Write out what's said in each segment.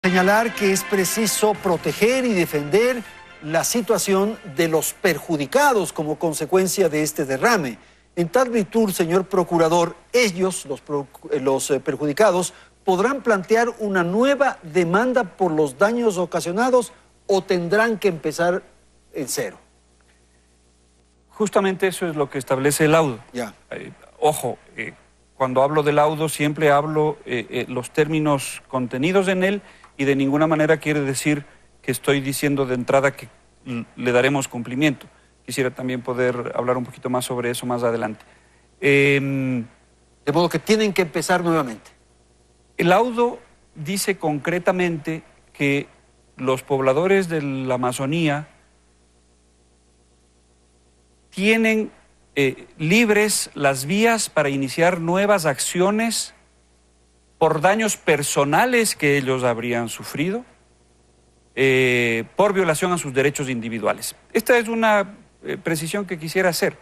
Señalar que es preciso proteger y defender la situación de los perjudicados como consecuencia de este derrame. En tal virtud, señor procurador, ellos, los perjudicados, podrán plantear una nueva demanda por los daños ocasionados o tendrán que empezar en cero. Justamente eso es lo que establece el laudo. Ya. Ojo, cuando hablo del laudo siempre hablo los términos contenidos en él y de ninguna manera quiere decir que estoy diciendo de entrada que le daremos cumplimiento. Quisiera también poder hablar un poquito más sobre eso más adelante. De modo que tienen que empezar nuevamente. El laudo dice concretamente que los pobladores de la Amazonía tienen libres las vías para iniciar nuevas acciones por daños personales que ellos habrían sufrido, por violación a sus derechos individuales. Esta es una precisión que quisiera hacer.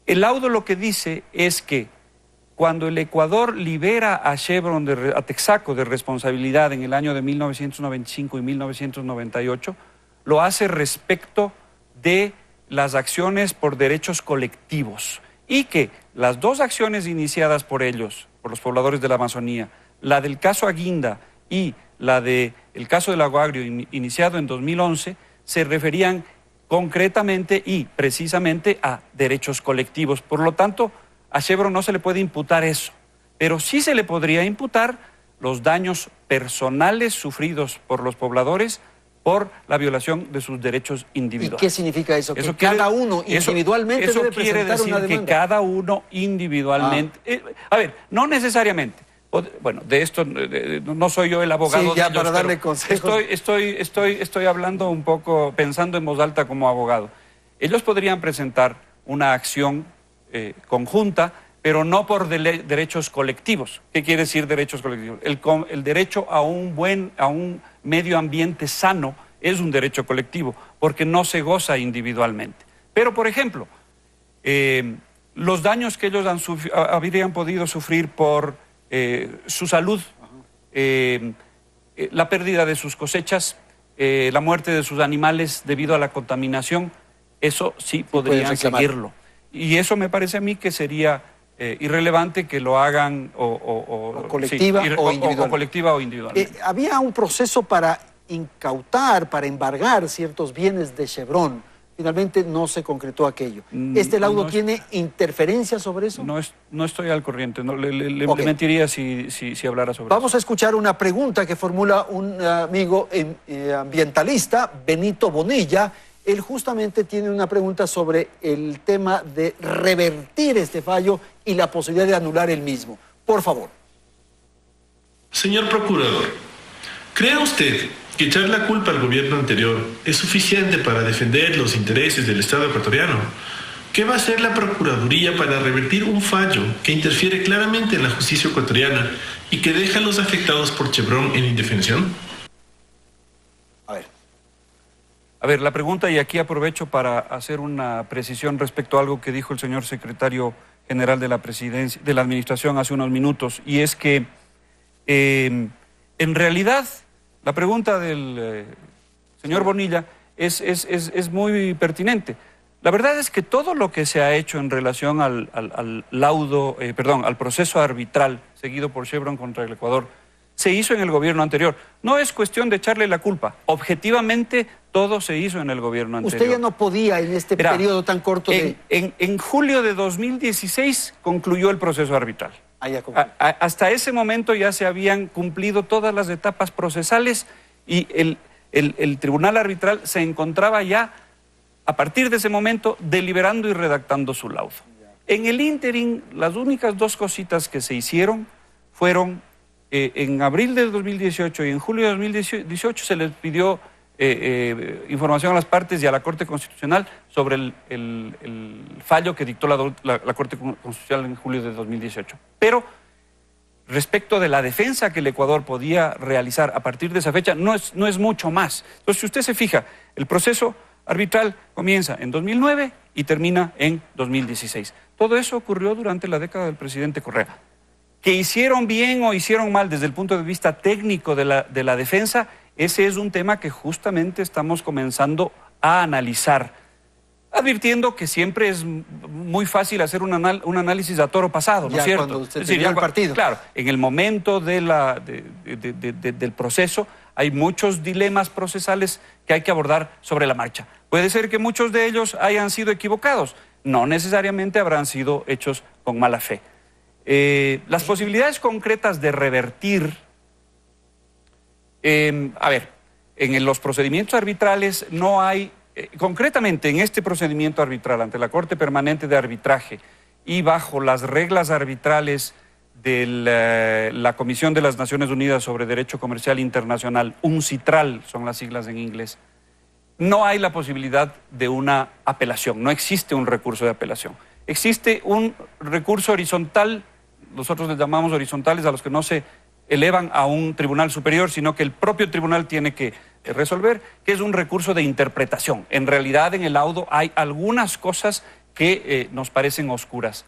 El laudo lo que dice es que cuando el Ecuador libera a Chevron, a Texaco, de responsabilidad en el año de 1995 y 1998, lo hace respecto de las acciones por derechos colectivos y que las dos acciones iniciadas por ellos, por los pobladores de la Amazonía, la del caso Aguinda y la del caso del Lago Agrio iniciado en 2011, se referían concretamente y precisamente a derechos colectivos. Por lo tanto, a Chevron no se le puede imputar eso, pero sí se le podría imputar los daños personales sufridos por los pobladores por la violación de sus derechos individuales. ¿Y qué significa eso? Que cada uno individualmente debe presentar una demanda. Que cada uno individualmente... a ver, no necesariamente. Bueno, de esto no soy yo el abogado. Sí, ya de ellos, para darle consejos. Estoy hablando un poco, pensando en voz alta como abogado. Ellos podrían presentar una acción conjunta, pero no por derechos colectivos. ¿Qué quiere decir derechos colectivos? El derecho a un medio ambiente sano es un derecho colectivo, porque no se goza individualmente. Pero, por ejemplo, los daños que ellos habrían podido sufrir por su salud, la pérdida de sus cosechas, la muerte de sus animales debido a la contaminación, eso sí podrían seguirlo. Y eso me parece a mí que sería irrelevante que lo hagan o colectiva o individualmente. Había un proceso para incautar, para embargar ciertos bienes de Chevron. Finalmente no se concretó aquello. ¿Este laudo tiene interferencia sobre eso? No estoy al corriente, le mentiría si hablara sobre eso. Vamos a escuchar una pregunta que formula un amigo ambientalista, Benito Bonilla. Él justamente tiene una pregunta sobre el tema de revertir este fallo y la posibilidad de anular el mismo. Por favor. Señor procurador, ¿cree usted que echar la culpa al gobierno anterior es suficiente para defender los intereses del Estado ecuatoriano? ¿Qué va a hacer la Procuraduría para revertir un fallo que interfiere claramente en la justicia ecuatoriana y que deja a los afectados por Chevron en indefensión? A ver, la pregunta, y aquí aprovecho para hacer una precisión respecto a algo que dijo el señor secretario general de la Presidencia, de la Administración hace unos minutos, y es que en realidad la pregunta del señor Bonilla es muy pertinente. La verdad es que todo lo que se ha hecho en relación al proceso arbitral seguido por Chevron contra el Ecuador se hizo en el gobierno anterior. No es cuestión de echarle la culpa. Objetivamente, todo se hizo en el gobierno anterior. Usted ya no podía en este periodo tan corto de... En julio de 2016 concluyó el proceso arbitral. Hasta ese momento ya se habían cumplido todas las etapas procesales y el tribunal arbitral se encontraba ya, a partir de ese momento, deliberando y redactando su laudo. En el ínterin, las únicas dos cositas que se hicieron fueron... en abril de 2018 y en julio de 2018 se les pidió información a las partes y a la Corte Constitucional sobre el fallo que dictó la Corte Constitucional en julio de 2018. Pero respecto de la defensa que el Ecuador podía realizar a partir de esa fecha, no es mucho más. Entonces, si usted se fija, el proceso arbitral comienza en 2009 y termina en 2016. Todo eso ocurrió durante la década del presidente Correa. Que hicieron bien o hicieron mal desde el punto de vista técnico de la defensa, ese es un tema que justamente estamos comenzando a analizar, advirtiendo que siempre es muy fácil hacer un análisis a toro pasado, ¿no es cierto? Cuando usted es decir, termina el partido. Claro, en el momento del proceso hay muchos dilemas procesales que hay que abordar sobre la marcha. Puede ser que muchos de ellos hayan sido equivocados, no necesariamente habrán sido hechos con mala fe. Las posibilidades concretas de revertir, a ver, en los procedimientos arbitrales no hay, concretamente en este procedimiento arbitral ante la Corte Permanente de Arbitraje y bajo las reglas arbitrales de la Comisión de las Naciones Unidas sobre Derecho Comercial Internacional, UNCITRAL son las siglas en inglés, no hay la posibilidad de una apelación, no existe un recurso de apelación. Existe un recurso horizontal, nosotros les llamamos horizontales a los que no se elevan a un tribunal superior, sino que el propio tribunal tiene que resolver, que es un recurso de interpretación. En realidad, en el laudo hay algunas cosas que nos parecen oscuras.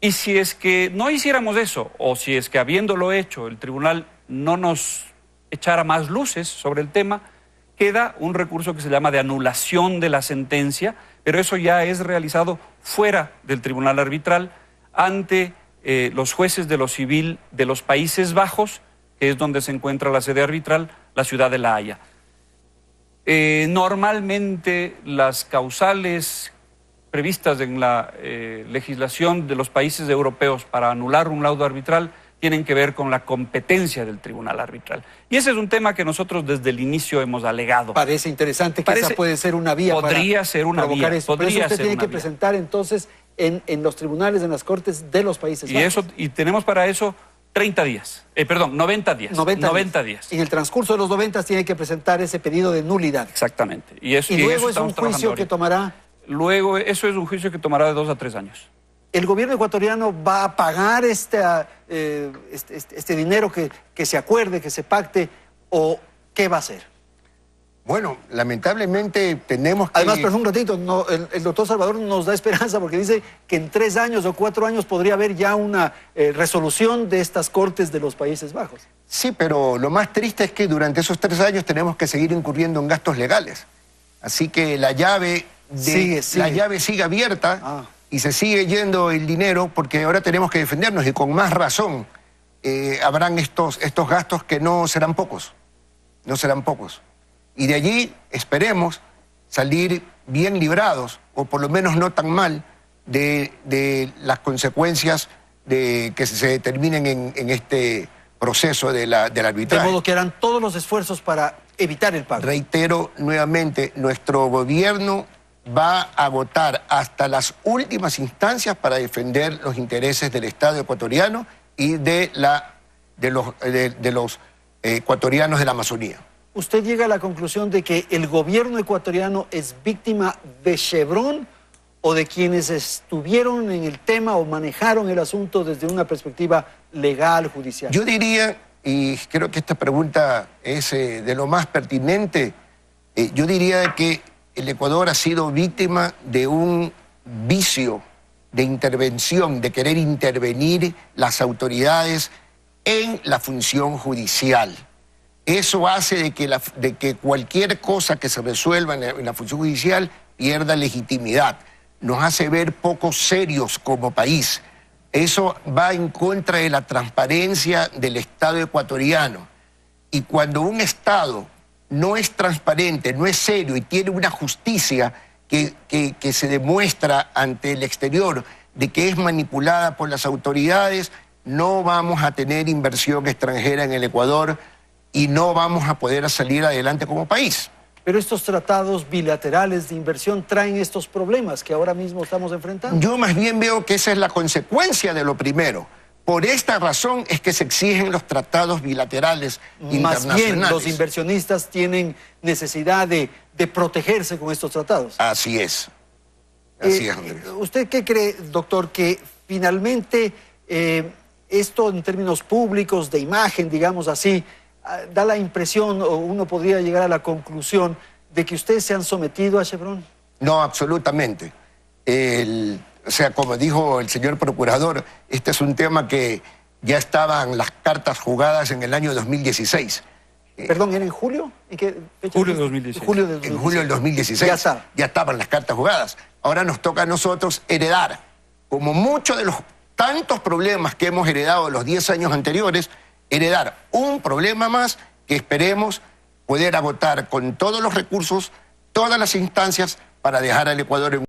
Y si es que no hiciéramos eso, o si es que habiéndolo hecho, el tribunal no nos echara más luces sobre el tema, queda un recurso que se llama de anulación de la sentencia, pero eso ya es realizado fuera del tribunal arbitral, ante los jueces de lo civil de los Países Bajos, que es donde se encuentra la sede arbitral, la ciudad de La Haya. Normalmente las causales previstas en la legislación de los países europeos para anular un laudo arbitral tienen que ver con la competencia del tribunal arbitral. Y ese es un tema que nosotros desde el inicio hemos alegado. Parece interesante que esa puede ser una vía para provocar eso. Pero eso usted tiene que presentar entonces en los tribunales, en las cortes de los Países Bajos. Y tenemos para eso 30 días, 90 días. 90 días. En el transcurso de los 90 tiene que presentar ese pedido de nulidad. Exactamente. Y luego es un juicio que tomará... Luego eso es un juicio que tomará de 2 a 3 años. ¿El gobierno ecuatoriano va a pagar este dinero que se acuerde, que se pacte, o qué va a hacer? Bueno, lamentablemente tenemos que... Además, pero un ratito, el doctor Salvador nos da esperanza porque dice que en 3 años o 4 años podría haber ya una resolución de estas cortes de los Países Bajos. Sí, pero lo más triste es que durante esos 3 años tenemos que seguir incurriendo en gastos legales. Así que la llave sigue abierta y se sigue yendo el dinero porque ahora tenemos que defendernos y con más razón habrán estos gastos que no serán pocos. No serán pocos. Y de allí esperemos salir bien librados, o por lo menos no tan mal, de las consecuencias que se determinen en este proceso del arbitraje. De modo que harán todos los esfuerzos para evitar el pago. Reitero nuevamente, nuestro gobierno va a agotar hasta las últimas instancias para defender los intereses del Estado ecuatoriano y de los ecuatorianos de la Amazonía. ¿Usted llega a la conclusión de que el gobierno ecuatoriano es víctima de Chevron o de quienes estuvieron en el tema o manejaron el asunto desde una perspectiva legal, judicial? Yo diría, y creo que esta pregunta es de lo más pertinente, yo diría que el Ecuador ha sido víctima de un vicio de intervención, de querer intervenir las autoridades en la función judicial. Eso hace de que cualquier cosa que se resuelva en la función judicial pierda legitimidad. Nos hace ver poco serios como país. Eso va en contra de la transparencia del Estado ecuatoriano. Y cuando un Estado no es transparente, no es serio y tiene una justicia que se demuestra ante el exterior de que es manipulada por las autoridades, no vamos a tener inversión extranjera en el Ecuador y no vamos a poder salir adelante como país. Pero estos tratados bilaterales de inversión traen estos problemas que ahora mismo estamos enfrentando. Yo más bien veo que esa es la consecuencia de lo primero. Por esta razón es que se exigen los tratados bilaterales internacionales. Más bien, los inversionistas tienen necesidad de protegerse con estos tratados. Así es. Así es, Andrés. ¿Usted qué cree, doctor, que finalmente esto en términos públicos, de imagen, digamos así, da la impresión, o uno podría llegar a la conclusión, de que ustedes se han sometido a Chevron? No, absolutamente. O sea, como dijo el señor procurador, este es un tema que ya estaban las cartas jugadas en el año 2016. Perdón, ¿era en julio? ¿En qué fecha? Julio de 2016. Julio de 2016. En julio del 2016 Ya está. ya estaban las cartas jugadas. Ahora nos toca a nosotros heredar, como muchos de los tantos problemas que hemos heredado los 10 años anteriores, heredar un problema más que esperemos poder agotar con todos los recursos, todas las instancias, para dejar al Ecuador en